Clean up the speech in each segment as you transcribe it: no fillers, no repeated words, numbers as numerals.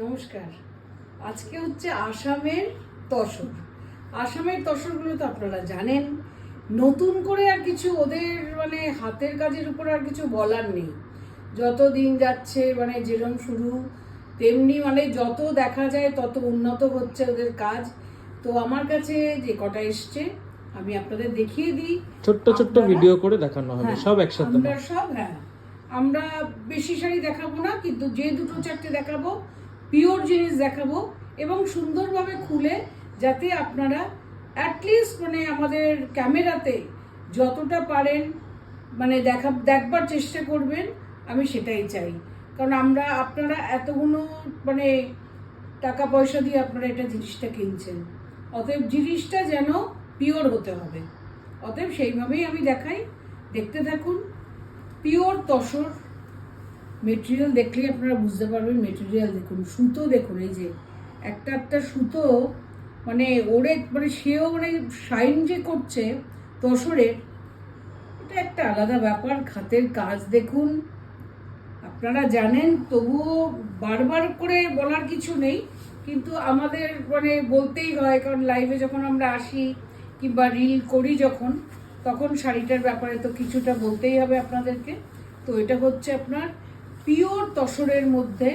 নমস্কার। আজকে হচ্ছে আসামের তসর। আসামের তসরগুলো তো আপনারা জানেন। নতুন করে আর কিছু ওদের মানে হাতের কাজের উপর আর কিছু বলার নেই। যত দিন যাচ্ছে মানে যেরকম শুরু তেমনি মানে যত দেখা যায় তত উন্নত হচ্ছে ওদের কাজ। তো আমার কাছে যে কটা এসছে আমি আপনাদের দেখিয়ে দিই। ছোট্ট ছোট্ট ভিডিও করে দেখানো হবে, সব একসাথে না। আমরা বেশি শাড়ি দেখাবো না, কিন্তু যে দুটো চারটে দেখাবো পিওর জিনিস দেখাবো এবং সুন্দরভাবে খুলে, যাতে আপনারা অ্যাটলিস্ট মানে আমাদের ক্যামেরাতে যতটা পারেন মানে দেখবার চেষ্টা করবেন। আমি সেটাই চাই, কারণ আপনারা এতগুলো মানে টাকা পয়সা দিয়ে আপনারা এটা জিনিসটা কিনছেন, অতএব জিনিসটা যেন পিওর হতে হবে। অতএব সেইভাবেই আমি দেখাই, দেখতে থাকুন। পিওর তসর মেটেরিয়াল দেখলেই আপনারা বুঝতে পারবেন। মেটেরিয়াল দেখুন, সুতো দেখুন, এই যে একটা একটা সুতো মানে ওরে মানে সেও মানে শাইন যে করছে তসরের, এটা একটা আলাদা ব্যাপার। হাতের কাজ দেখুন, আপনারা জানেন, তবুও বারবার করে বলার কিছু নেই, কিন্তু আমাদের মানে বলতেই হয়, কারণ লাইভে যখন আমরা আসি কিংবা রিল করি যখন, তখন শাড়িটার ব্যাপারে তো কিছুটা বলতেই হবে আপনাদেরকে। তো এটা হচ্ছে আপনার পিওর তসরের মধ্যে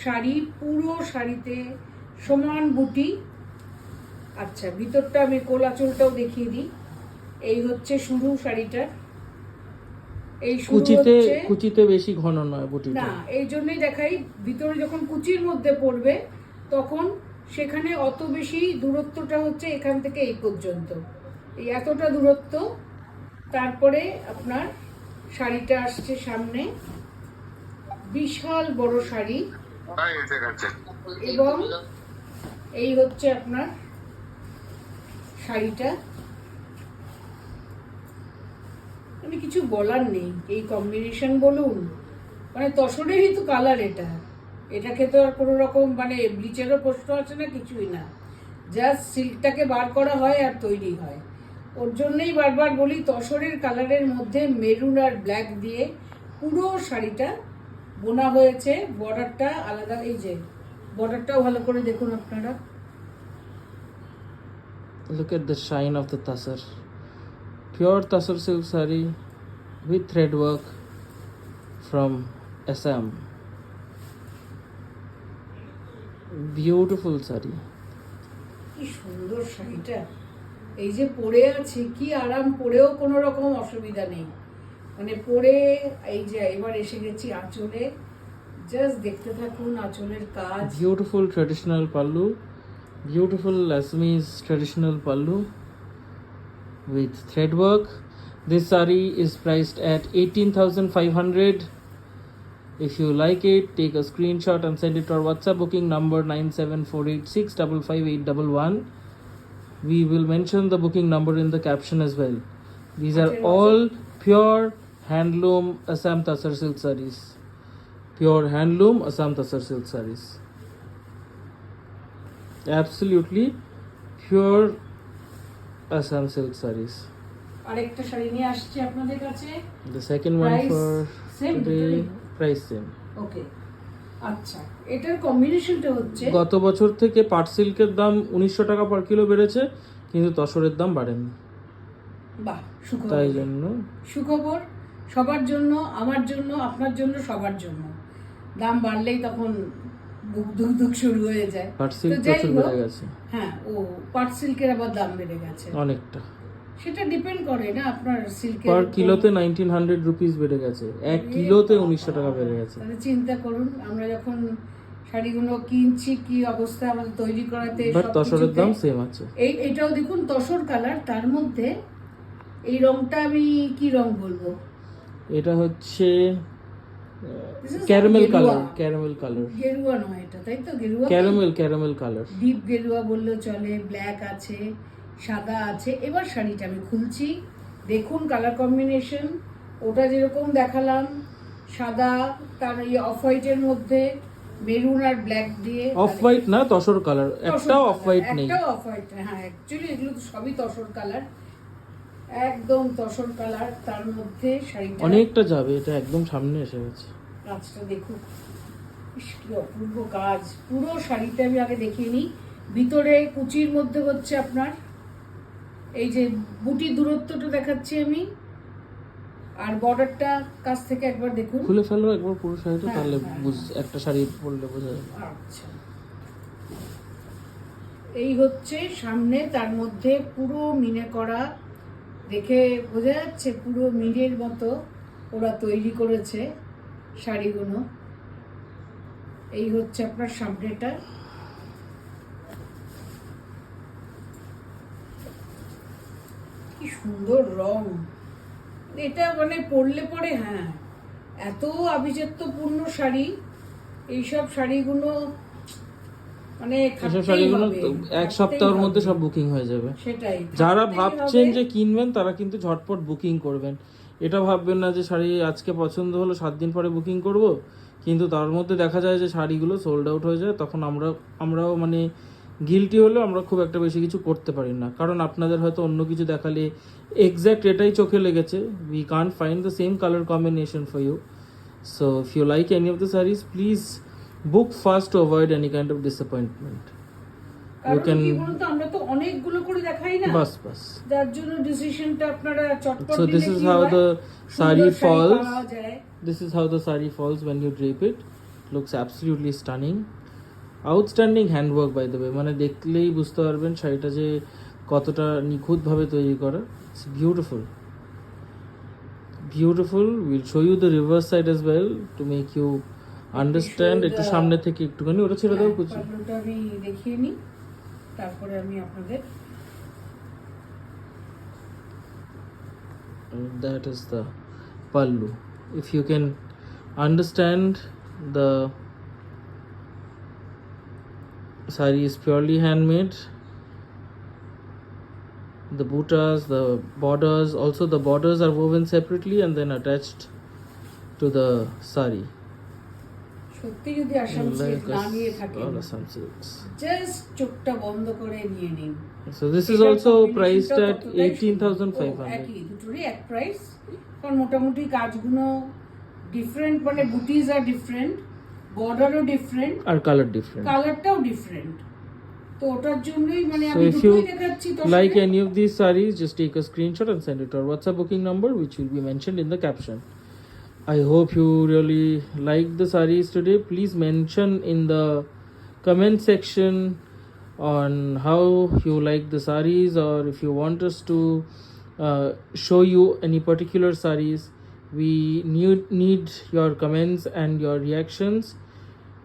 শাড়ি, পুরো শাড়িতে সমান বুটি। আচ্ছা, ভিতরটা আমি কোল আঁচলটাও দেখিয়ে দিই। এই হচ্ছে শুরু শাড়িটার, এই কুচিতে বেশি ঘন নয় বুটিটা না, এই জন্যই দেখাই। ভিতরে যখন কুচির মধ্যে পড়বে তখন সেখানে অত বেশি দূরত্বটা হচ্ছে এখান থেকে এই পর্যন্ত, এই এতটা দূরত্ব। তারপরে আপনার শাড়িটা আসছে সামনে, বিশাল বড় শাড়ি, এবং এই হচ্ছে আপনার শাড়িটা। মানে কিছু বলার নেই, এই কম্বিনেশন বলুন, মানে তসরেরই তো কালার এটা। এটাকে তো আর কোনো রকম মানে ব্লিচেরও প্রশ্ন আছে না, কিছুই না। জাস্ট সিল্কটাকে বার করা হয় আর তৈরি হয়। ওর জন্যই বারবার বলি, তসরের কালারের মধ্যে মেরুন আর ব্ল্যাক দিয়ে পুরো শাড়িটা বোনা হয়েছে। বর্ডারটা আলাদা, এই যে বর্ডারটাও ভালো করে দেখুন আপনারা। Look at the shine of the tasar. Pure tasar silk saree with thread work from Assam. Beautiful saree. কি সুন্দর শাড়িটা, এই যে পরে আছে কি আরাম, পরেও কোনো রকম অসুবিধা নেই। মানে পরে এই যে এবার এসে গেছি আঁচলে, জাস্ট দেখতে থাকুন আঁচলের কাজ। Beautiful traditional pallu. Beautiful Assamese traditional pallu with thread work. This saree is priced at 18,500. If you like it, take a screenshot and send it to our WhatsApp booking number 97486555811. We will mention the booking number in the caption as well. These are all pure handloom Assam Tasar silk sarees. Pure handloom Assam Tasar silk sarees. Absolutely pure Assam silk sarees. আরেকটা শাড়ি নিয়ে আসছি আপনাদের কাছে। The second one Price for same, today, price same. ওকে, আচ্ছা, এটার কম্বিনেশনটা হচ্ছে গত বছর থেকে পাট সিল্কের দাম 1900 টাকা পার কিলো বেড়েছে, কিন্তু তসরের দাম বাড়েনি। বাহ, সুখবর। তাই জন্য সুখবর সবার জন্য, আমার জন্য, আপনার জন্য, সবার জন্য। দাম বাড়লেই তখন বুক ধুক ধুক শুরু হয়ে যায়। পাট সিল্ক তো যাই প্রচুর হোক, বেড়ে গেছে। হ্যাঁ, ও পাট সিল্কের আবার দাম বেড়ে গেছে অনেকটা। সেটা ডিপেন্ড করে না আপনার সিল্কের পার কিলোতে 1900 রুপিস বেড়ে গেছে, 1 কিলোতে 1900 টাকা বেড়ে গেছে। তাহলে চিন্তা করুন, আমরা যখন শাড়িগুলো কিনছি কি অবস্থা আমাদের তৈরি করাতে। বাট তসরের দাম সেম আছে। এইটাও দেখুন তসর কালার, তার মধ্যে এই রংটা আমি কি রং বলবো, এটা হচ্ছে ক্যারামেল কালার। ক্যারামেল কালার, গেরুয়া নয় এটা, তাই তো? গেরুয়া, ক্যারামেল কালার, ডিপ গেরুয়া বললেও চলে। ব্ল্যাক আছে, সাদা আছে। এবার শাড়িটা আমি খুলছি, দেখুন কালার কম্বিনেশন। ওটা যেরকম দেখালাম সাদা, তার এই অফ হোয়াইটের মধ্যে মেরুন আর ব্ল্যাক দিয়ে। অফ হোয়াইট না, তসর কালার, একটাও অফ হোয়াইট নেই। একটাও অফ হোয়াইট, হ্যাঁ অ্যাকচুয়ালি এগুলো তো সবই তসর কালার, একদম তসর কালার। তার মধ্যে শাড়িটা অনেকটা যাবে, এটা একদম সামনে এসে গেছে। কাজটা দেখুন, কি ইস, কি অপূর্ব কাজ। পুরো শাড়িতে আমি আগে দেখিয়ে নিই। ভিতরে কুচির মধ্যে হচ্ছে আপনার এই যে বুটির দূরত্বটা দেখাচ্ছি আমি, আর বর্ডারটা কাছ থেকে একবার দেখুন। খুলে ফেলো একবার পুরো শাড়িটা, হ্যাঁ, তাহলে হ্যাঁ। একটা শাড়ি পরলে বোঝা যাবে। আচ্ছা, এই হচ্ছে সামনে, তার মধ্যে পুরো মিনে করা, দেখে বোঝা যাচ্ছে পুরো মিনের মতো ওরা তৈরি করেছে শাড়িগুলো। এই হচ্ছে আপনার সামনেটা। কি সুন্দর রং, এটা মানে পরলে পরে হ্যাঁ, এত আভিজাত্যপূর্ণ শাড়ি। এইসব শাড়িগুলো মানে এসব থাকতেই শাড়িগুলো হবে, এক থাকতেই সপ্তাহের মধ্যে হবে। সব বুকিং হয়ে যাবে। সেটাই, যারা থাকতেই ভাবছেন হবে। যে কিনবেন তারা কিন্তু ঝটপট বুকিং করবেন। এটা ভাববেন না যে শাড়ি আজকে পছন্দ হলো 7 দিন পরে বুকিং করব, কিন্তু তার মধ্যে দেখা যায় যে শাড়িগুলো সোল্ড আউট হয়ে যায়। তখন আমরাও মানে গিলটি হলেও আমরা খুব একটা বেশি কিছু করতে পারি না, কারণ আপনাদের হয়তো অন্য কিছু দেখালে এক্স্যাক্ট এটাই চোখে লেগেছে, we can't find the same colour combination for you. So if you like any of the saris, please book fast to avoid any kind of disappointment. কারণ can- কি বলতো, আমরা তো অনেকগুলো করে দেখাই না, বাস বাস। যার জন্য ডিসিশনটা আপনারা চটপট So দিলে this is কি how হয়, the সুন্দর sari শাড়ি falls. পাওয়া যায়। This is how the sari falls when you drape it. Looks absolutely stunning. Outstanding handwork by the way. মানে দেখলেই বুঝতে পারবেন শাড়িটা যে কতটা নিখুঁতভাবে তৈরি করা। It's beautiful. Beautiful. We'll show you the reverse side as well to make you understand. show একটু the- সামনে থেকে একটুখানি ওটা ছেড়ে দাও কুচি। পাল্লুটা আমি দেখিয়ে নিই, তারপরে আমি আপনাদের That is the pallu. If you can understand, the sari is purely handmade. The buttas, the borders, also the borders are woven separately and then attached to the sari. সত্যি যদি আসাম সিল্ক না নিয়ে থাকেন, all Assam silks. জাস্ট চোখটা বন্ধ করে নিয়ে নিন। So this is এটার also priced combination-টা at ততটাই সুন্দর। 18,500. একই, দুটোরই এক প্রাইস। কারণ মোটামুটি কাজগুলো ডিফারেন্ট, মানে বুটিজ আর ডিফারেন্ট, বর্ডারও ডিফারেন্ট, Or color different. কালারটাও ডিফারেন্ট। তো ওটার জন্যই মানে So আমি if you দুটোই দেখাচ্ছি। তো like any of these sarees, just take a screenshot and send it to our WhatsApp booking number, which will be mentioned in the caption. I hope you really liked the sarees today. Please mention in the comment section on how you like the sarees, or if you want us to show you any particular sarees. We need your comments and your reactions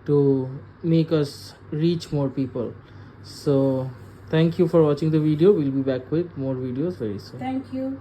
to make us reach more people. So thank you for watching the video. We'll be back with more videos very soon. Thank you.